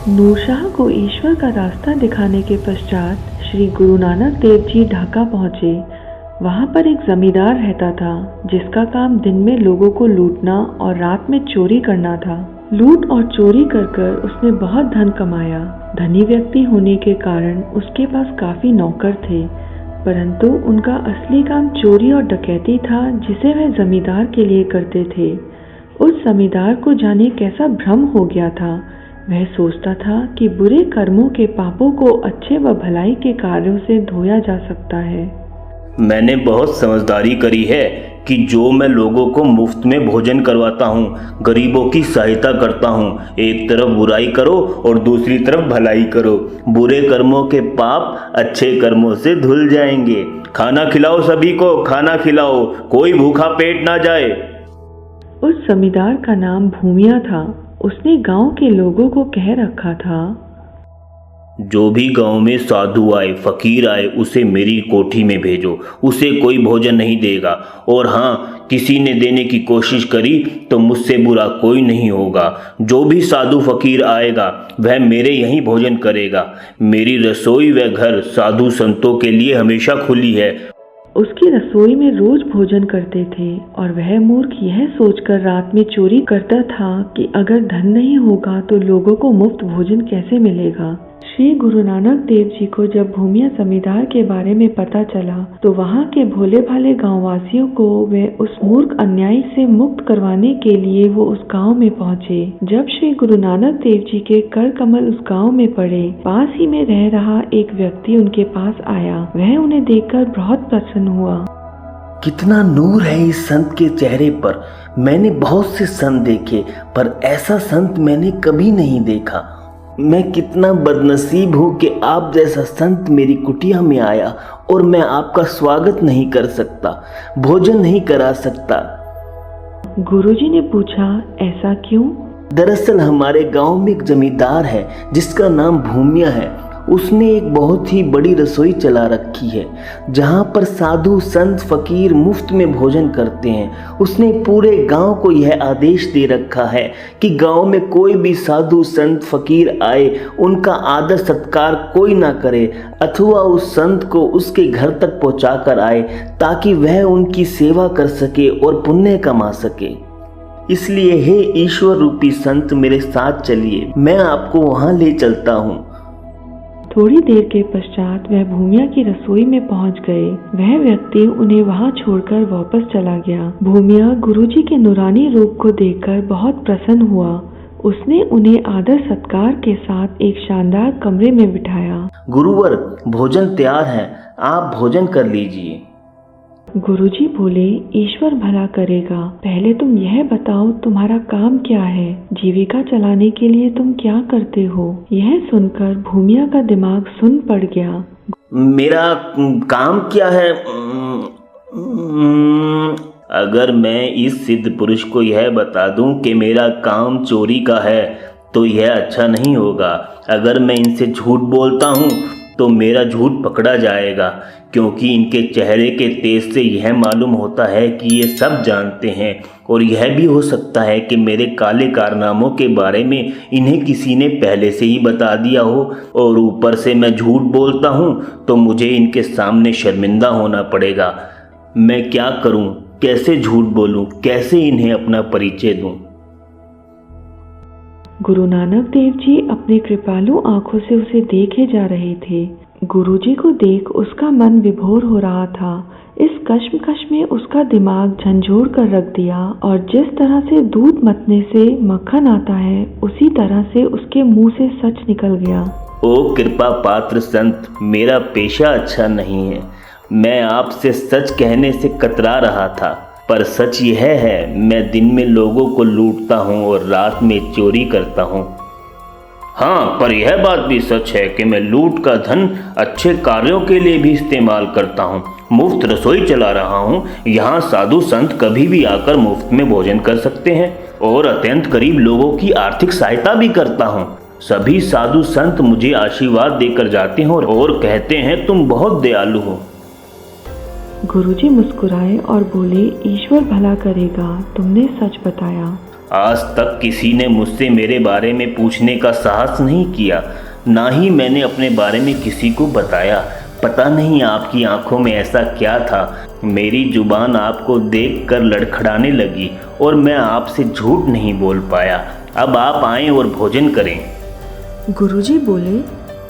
नूरशाह को ईश्वर का रास्ता दिखाने के पश्चात श्री गुरु नानक देव जी ढाका पहुँचे। वहाँ पर एक जमींदार रहता था जिसका काम दिन में लोगों को लूटना और रात में चोरी करना था। लूट और चोरी कर कर उसने बहुत धन कमाया। धनी व्यक्ति होने के कारण उसके पास काफी नौकर थे, परंतु उनका असली काम चोरी और डकैती था जिसे वह जमींदार के लिए करते थे। उस जमींदार को जाने कैसा भ्रम हो गया था। वह सोचता था कि बुरे कर्मों के पापों को अच्छे व भलाई के कार्यों से धोया जा सकता है। मैंने बहुत समझदारी करी है कि जो मैं लोगों को मुफ्त में भोजन करवाता हूँ, गरीबों की सहायता करता हूँ। एक तरफ बुराई करो और दूसरी तरफ भलाई करो। बुरे कर्मों के पाप अच्छे कर्मों से धुल जाएंगे। खाना खिलाओ, सभी को खाना खिलाओ, कोई भूखा पेट ना जाए। उस जमींदार का नाम भूमिया था। उसने गांव के लोगों को कह रखा था, जो भी गांव में साधु आए, फकीर आए, उसे मेरी कोठी में भेजो। उसे कोई भोजन नहीं देगा, और हाँ, किसी ने देने की कोशिश करी तो मुझसे बुरा कोई नहीं होगा। जो भी साधु फकीर आएगा वह मेरे यहीं भोजन करेगा। मेरी रसोई व घर साधु संतों के लिए हमेशा खुली है। उसकी रसोई में रोज भोजन करते थे और वह मूर्ख यह सोचकर रात में चोरी करता था कि अगर धन नहीं होगा तो लोगों को मुफ्त भोजन कैसे मिलेगा। श्री गुरु नानक देव जी को जब भूमिया जमींदार के बारे में पता चला तो वहाँ के भोले भाले गांववासियों को वे उस मूर्ख अन्यायी से मुक्त करवाने के लिए वो उस गांव में पहुँचे। जब श्री गुरु नानक देव जी के कर कमल उस गांव में पड़े, पास ही में रह रहा एक व्यक्ति उनके पास आया। वह उन्हें देखकर बहुत प्रसन्न हुआ। कितना नूर है इस संत के चेहरे पर। मैंने बहुत से संत देखे, पर ऐसा संत मैंने कभी नहीं देखा। मैं कितना बदनसीब हूँ कि आप जैसा संत मेरी कुटिया में आया और मैं आपका स्वागत नहीं कर सकता, भोजन नहीं करा सकता। गुरुजी ने पूछा, ऐसा क्यों? दरअसल हमारे गांव में एक जमींदार है जिसका नाम भूमिया है। उसने एक बहुत ही बड़ी रसोई चला रखी है जहां पर साधु संत फकीर मुफ्त में भोजन करते हैं। उसने पूरे गांव को यह आदेश दे रखा है कि गांव में कोई भी साधु संत फकीर आए, उनका आदर सत्कार कोई ना करे अथवा उस संत को उसके घर तक पहुंचा कर आए, ताकि वह उनकी सेवा कर सके और पुण्य कमा सके। इसलिए हे ईश्वर रूपी संत, मेरे साथ चलिए, मैं आपको वहां ले चलता हूँ। थोड़ी देर के पश्चात वह भूमिया की रसोई में पहुंच गए। वह व्यक्ति उन्हें वहां छोड़कर वापस चला गया। भूमिया गुरुजी के नूरानी रूप को देखकर बहुत प्रसन्न हुआ। उसने उन्हें आदर सत्कार के साथ एक शानदार कमरे में बिठाया। गुरुवर, भोजन तैयार है, आप भोजन कर लीजिए। गुरुजी बोले, ईश्वर भला करेगा। पहले तुम यह बताओ, तुम्हारा काम क्या है? जीविका चलाने के लिए तुम क्या करते हो? यह सुनकर भूमिया का दिमाग सुन पड़ गया। मेरा काम क्या है? अगर मैं इस सिद्ध पुरुष को यह बता दूं कि मेरा काम चोरी का है तो यह अच्छा नहीं होगा। अगर मैं इनसे झूठ बोलता हूं तो मेरा झूठ पकड़ा जाएगा, क्योंकि इनके चेहरे के तेज से यह मालूम होता है कि ये सब जानते हैं। और यह भी हो सकता है कि मेरे काले कारनामों के बारे में इन्हें किसी ने पहले से ही बता दिया हो। और ऊपर से मैं झूठ बोलता हूँ तो मुझे इनके सामने शर्मिंदा होना पड़ेगा। मैं क्या करूँ? कैसे झूठ बोलूँ? कैसे इन्हें अपना परिचय दूँ? गुरु नानक देव जी अपने कृपालु आंखों से उसे देखे जा रहे थे। गुरुजी को देख उसका मन विभोर हो रहा था। इस कश्मकश में उसका दिमाग झंझोड़ कर रख दिया, और जिस तरह से दूध मथने से मक्खन आता है, उसी तरह से उसके मुंह से सच निकल गया। ओ कृपा पात्र संत, मेरा पेशा अच्छा नहीं है। मैं आपसे सच कहने से कतरा रहा था, पर सच यह है, मैं दिन में लोगों को लूटता हूँ और रात में चोरी करता हूँ। हाँ, पर यह बात भी सच है कि मैं लूट का धन अच्छे कार्यों के लिए भी इस्तेमाल करता हूँ। मुफ्त रसोई चला रहा हूँ। यहाँ साधु संत कभी भी आकर मुफ्त में भोजन कर सकते हैं, और अत्यंत गरीब लोगों की आर्थिक सहायता भी करता हूँ। सभी साधु संत मुझे आशीर्वाद देकर जाते हैं और कहते हैं, तुम बहुत दयालु हो। गुरुजी मुस्कुराए और बोले, ईश्वर भला करेगा, तुमने सच बताया। आज तक किसी ने मुझसे मेरे बारे में पूछने का साहस नहीं किया, ना ही मैंने अपने बारे में किसी को बताया। पता नहीं आपकी आंखों में ऐसा क्या था, मेरी जुबान आपको देखकर लड़खड़ाने लगी और मैं आपसे झूठ नहीं बोल पाया। अब आप आएं और भोजन करें। गुरुजी बोले,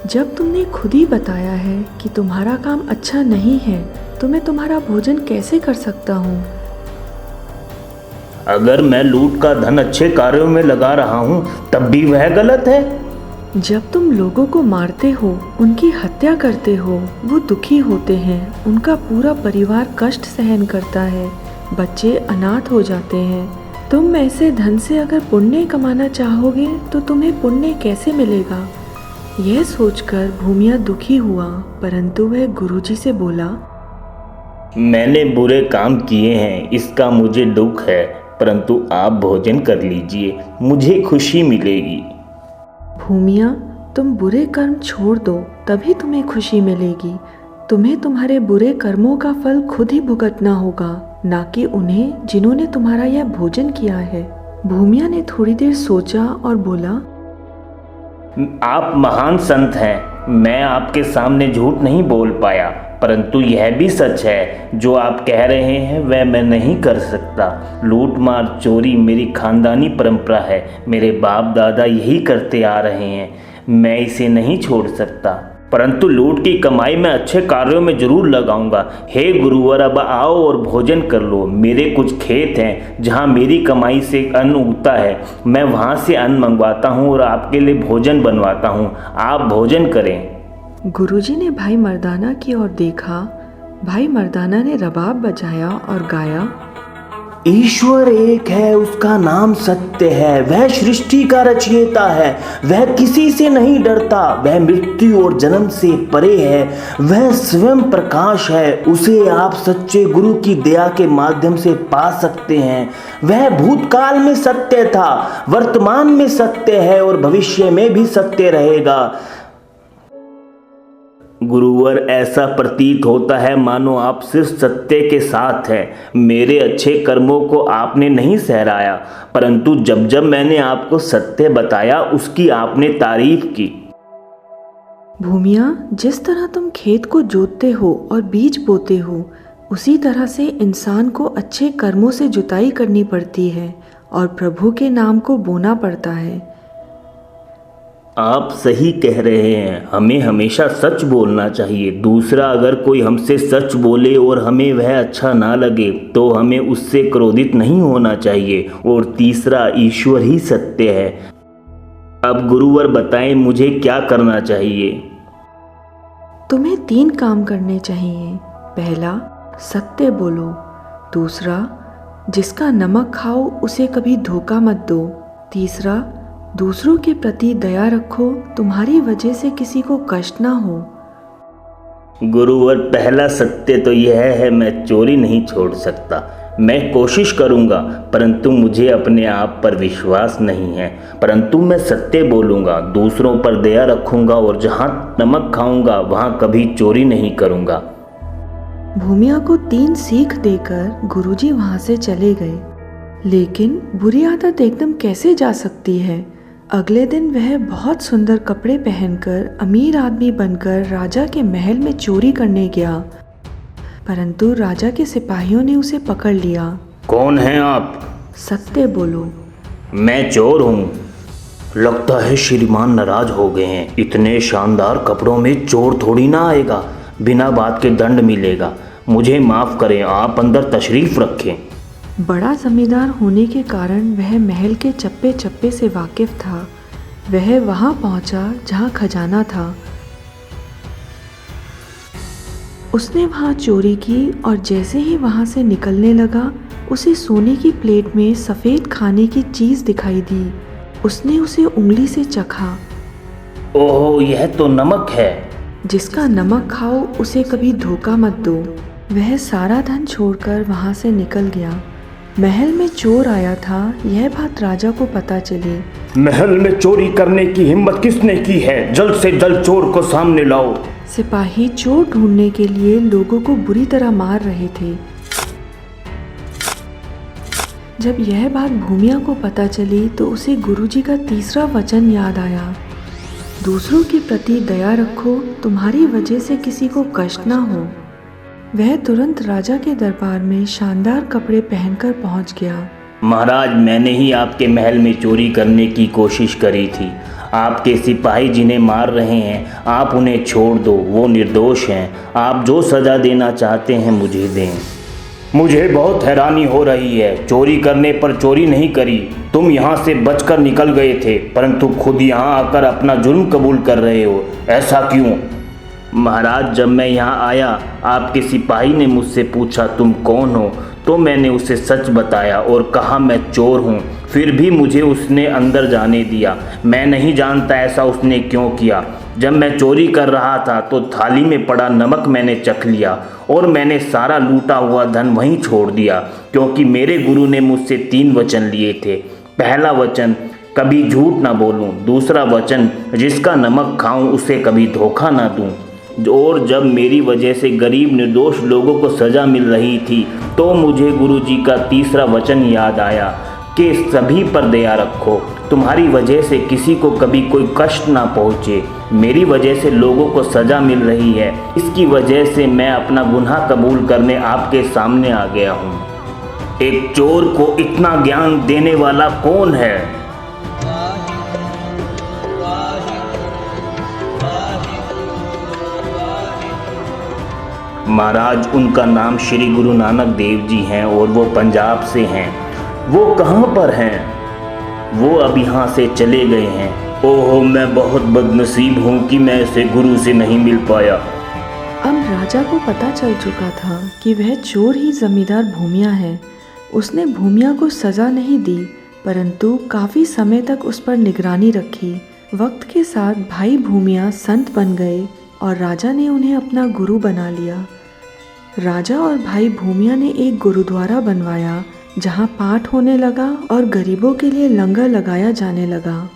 जब तुमने खुद ही बताया है कि तुम्हारा काम अच्छा नहीं है तो मैं तुम्हारा भोजन कैसे कर सकता हूँ? अगर मैं लूट का धन अच्छे कार्यों में लगा रहा हूँ तब भी वह गलत है। जब तुम लोगों को मारते हो, उनकी हत्या करते हो, वो दुखी होते हैं, उनका पूरा परिवार कष्ट सहन करता है, बच्चे अनाथ हो जाते हैं। तुम ऐसे धन से अगर पुण्य कमाना चाहोगे तो तुम्हें पुण्य कैसे मिलेगा? यह सोचकर भूमिया दुखी हुआ, परंतु वह गुरुजी से बोला, मैंने बुरे काम किए हैं, इसका मुझे दुख है, परंतु आप भोजन कर लीजिए, मुझे खुशी मिलेगी। भूमिया, तुम बुरे कर्म छोड़ दो, तभी तुम्हें खुशी मिलेगी। तुम्हें तुम्हारे बुरे कर्मों का फल खुद ही भुगतना होगा, ना कि उन्हें जिन्होंने तुम्हारा यह भोजन किया है। भूमिया ने थोड़ी देर सोचा और बोला, आप महान संत हैं, मैं आपके सामने झूठ नहीं बोल पाया, परंतु यह भी सच है जो आप कह रहे हैं वह मैं नहीं कर सकता। लूट मार चोरी मेरी खानदानी परंपरा है, मेरे बाप दादा यही करते आ रहे हैं, मैं इसे नहीं छोड़ सकता, परंतु लूट की कमाई मैं अच्छे कार्यों में जरूर लगाऊंगा। हे गुरुवर, अब आओ और भोजन कर लो। मेरे कुछ खेत हैं जहां मेरी कमाई से अन्न उगता है, मैं वहां से अन्न मंगवाता हूं और आपके लिए भोजन बनवाता हूं, आप भोजन करें। गुरुजी ने भाई मर्दाना की ओर देखा। भाई मर्दाना ने रबाब बजाया और गाया, ईश्वर एक है, उसका नाम सत्य है, वह सृष्टि का रचयिता है, वह किसी से नहीं डरता, वह मृत्यु और जन्म से परे है, वह स्वयं प्रकाश है, उसे आप सच्चे गुरु की दया के माध्यम से पा सकते हैं। वह भूतकाल में सत्य था, वर्तमान में सत्य है और भविष्य में भी सत्य रहेगा। गुरुवर, ऐसा प्रतीत होता है मानो आप सिर्फ सत्य के साथ हैं। मेरे अच्छे कर्मों को आपने नहीं सहराया, परंतु जब जब मैंने आपको सत्य बताया उसकी आपने तारीफ की। भूमिया, जिस तरह तुम खेत को जोतते हो और बीज बोते हो, उसी तरह से इंसान को अच्छे कर्मों से जुताई करनी पड़ती है और प्रभु के नाम को बोना पड़ता है। आप सही कह रहे हैं, हमें हमेशा सच बोलना चाहिए। दूसरा, अगर कोई हमसे सच बोले और हमें वह अच्छा ना लगे तो हमें उससे क्रोधित नहीं होना चाहिए। और तीसरा, ईश्वर ही सत्य है। अब गुरुवर बताएं मुझे क्या करना चाहिए? तुम्हें 3 काम करने चाहिए। पहला, सत्य बोलो। दूसरा, जिसका नमक खाओ उसे कभी धोखा मत दो। तीसरा, दूसरों के प्रति दया रखो, तुम्हारी वजह से किसी को कष्ट ना हो। गुरुवर, पहला सत्य तो यह है, मैं चोरी नहीं छोड़ सकता। मैं कोशिश करूंगा, परंतु मुझे अपने आप पर विश्वास नहीं है, परंतु मैं सत्य बोलूंगा, दूसरों पर दया रखूंगा और जहां नमक खाऊंगा वहां कभी चोरी नहीं करूंगा। भूमिया को 3 सीख देकर गुरुजी वहां से चले गए। लेकिन बुरी आदत एकदम कैसे जा सकती है? अगले दिन वह बहुत सुंदर कपड़े पहनकर अमीर आदमी बनकर राजा के महल में चोरी करने गया, परंतु राजा के सिपाहियों ने उसे पकड़ लिया। कौन हैं आप? सत्य बोलो। मैं चोर हूँ। लगता है श्रीमान नाराज हो गए हैं, इतने शानदार कपड़ों में चोर थोड़ी ना आएगा, बिना बात के दंड मिलेगा। मुझे माफ करें, आप अंदर तशरीफ रखें। बड़ा जमींदार होने के कारण वह महल के चप्पे चप्पे से वाकिफ था। वह वहां पहुंचा जहां खजाना था। उसने वहां चोरी की और जैसे ही वहां से निकलने लगा, उसे सोने की प्लेट में सफ़ेद खाने की चीज़ दिखाई दी। उसने उसे उंगली से चखा। ओह, यह तो नमक है। जिसका नमक खाओ उसे कभी धोखा मत दो। वह सारा धन छोड़कर वहां से निकल गया। महल में चोर आया था, यह बात राजा को पता चली। महल में चोरी करने की हिम्मत किसने की है? जल्द से जल्द चोर को सामने लाओ। सिपाही चोर ढूंढने के लिए लोगों को बुरी तरह मार रहे थे। जब यह बात भूमिया को पता चली तो उसे गुरुजी का तीसरा वचन याद आया, दूसरों के प्रति दया रखो, तुम्हारी वजह से किसी को कष्ट ना हो। वह तुरंत राजा के दरबार में शानदार कपड़े पहनकर पहुंच गया। महाराज, मैंने ही आपके महल में चोरी करने की कोशिश करी थी। आपके सिपाही जिन्हें मार रहे हैं, आप उन्हें छोड़ दो, वो निर्दोष हैं। आप जो सज़ा देना चाहते हैं मुझे दें। मुझे बहुत हैरानी हो रही है, चोरी करने पर चोरी नहीं करी। तुम यहाँ से बचकर निकल गए थे, परंतु खुद यहाँ आकर अपना जुर्म कबूल कर रहे हो, ऐसा क्यों? महाराज, जब मैं यहाँ आया, आपके सिपाही ने मुझसे पूछा तुम कौन हो, तो मैंने उसे सच बताया और कहा मैं चोर हूँ। फिर भी मुझे उसने अंदर जाने दिया। मैं नहीं जानता ऐसा उसने क्यों किया। जब मैं चोरी कर रहा था तो थाली में पड़ा नमक मैंने चख लिया और मैंने सारा लूटा हुआ धन वहीं छोड़ दिया, क्योंकि मेरे गुरु ने मुझसे 3 वचन लिए थे। पहला वचन, कभी झूठ ना बोलूं। दूसरा वचन, जिसका नमक खाऊं उसे कभी धोखा ना दूं। और जब मेरी वजह से गरीब निर्दोष लोगों को सज़ा मिल रही थी तो मुझे गुरुजी का तीसरा वचन याद आया कि सभी पर दया रखो, तुम्हारी वजह से किसी को कभी कोई कष्ट ना पहुँचे। मेरी वजह से लोगों को सज़ा मिल रही है, इसकी वजह से मैं अपना गुनाह कबूल करने आपके सामने आ गया हूँ। एक चोर को इतना ज्ञान देने वाला कौन है? महाराज, उनका नाम श्री गुरु नानक देव जी हैं और वो पंजाब से हैं। वो कहाँ पर हैं? वो अब यहाँ से चले गए हैं। ओहो, मैं बहुत बदनसीब हूँ कि मैं ऐसे गुरु से नहीं मिल पाया। अब राजा को पता चल चुका था कि वह चोर ही जमींदार भूमिया है। उसने भूमिया को सज़ा नहीं दी, परंतु काफ़ी समय तक उस पर निगरानी रखी। वक्त के साथ भाई भूमिया संत बन गए और राजा ने उन्हें अपना गुरु बना लिया। राजा और भाई भूमिया ने एक गुरुद्वारा बनवाया जहां पाठ होने लगा और गरीबों के लिए लंगर लगाया जाने लगा।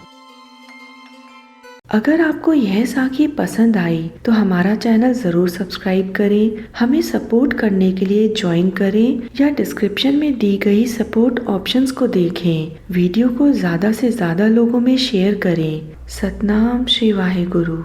अगर आपको यह साखी पसंद आई तो हमारा चैनल ज़रूर सब्सक्राइब करें। हमें सपोर्ट करने के लिए ज्वाइन करें या डिस्क्रिप्शन में दी गई सपोर्ट ऑप्शंस को देखें। वीडियो को ज़्यादा से ज़्यादा लोगों में शेयर करें। सतनाम श्री वाहिगुरु।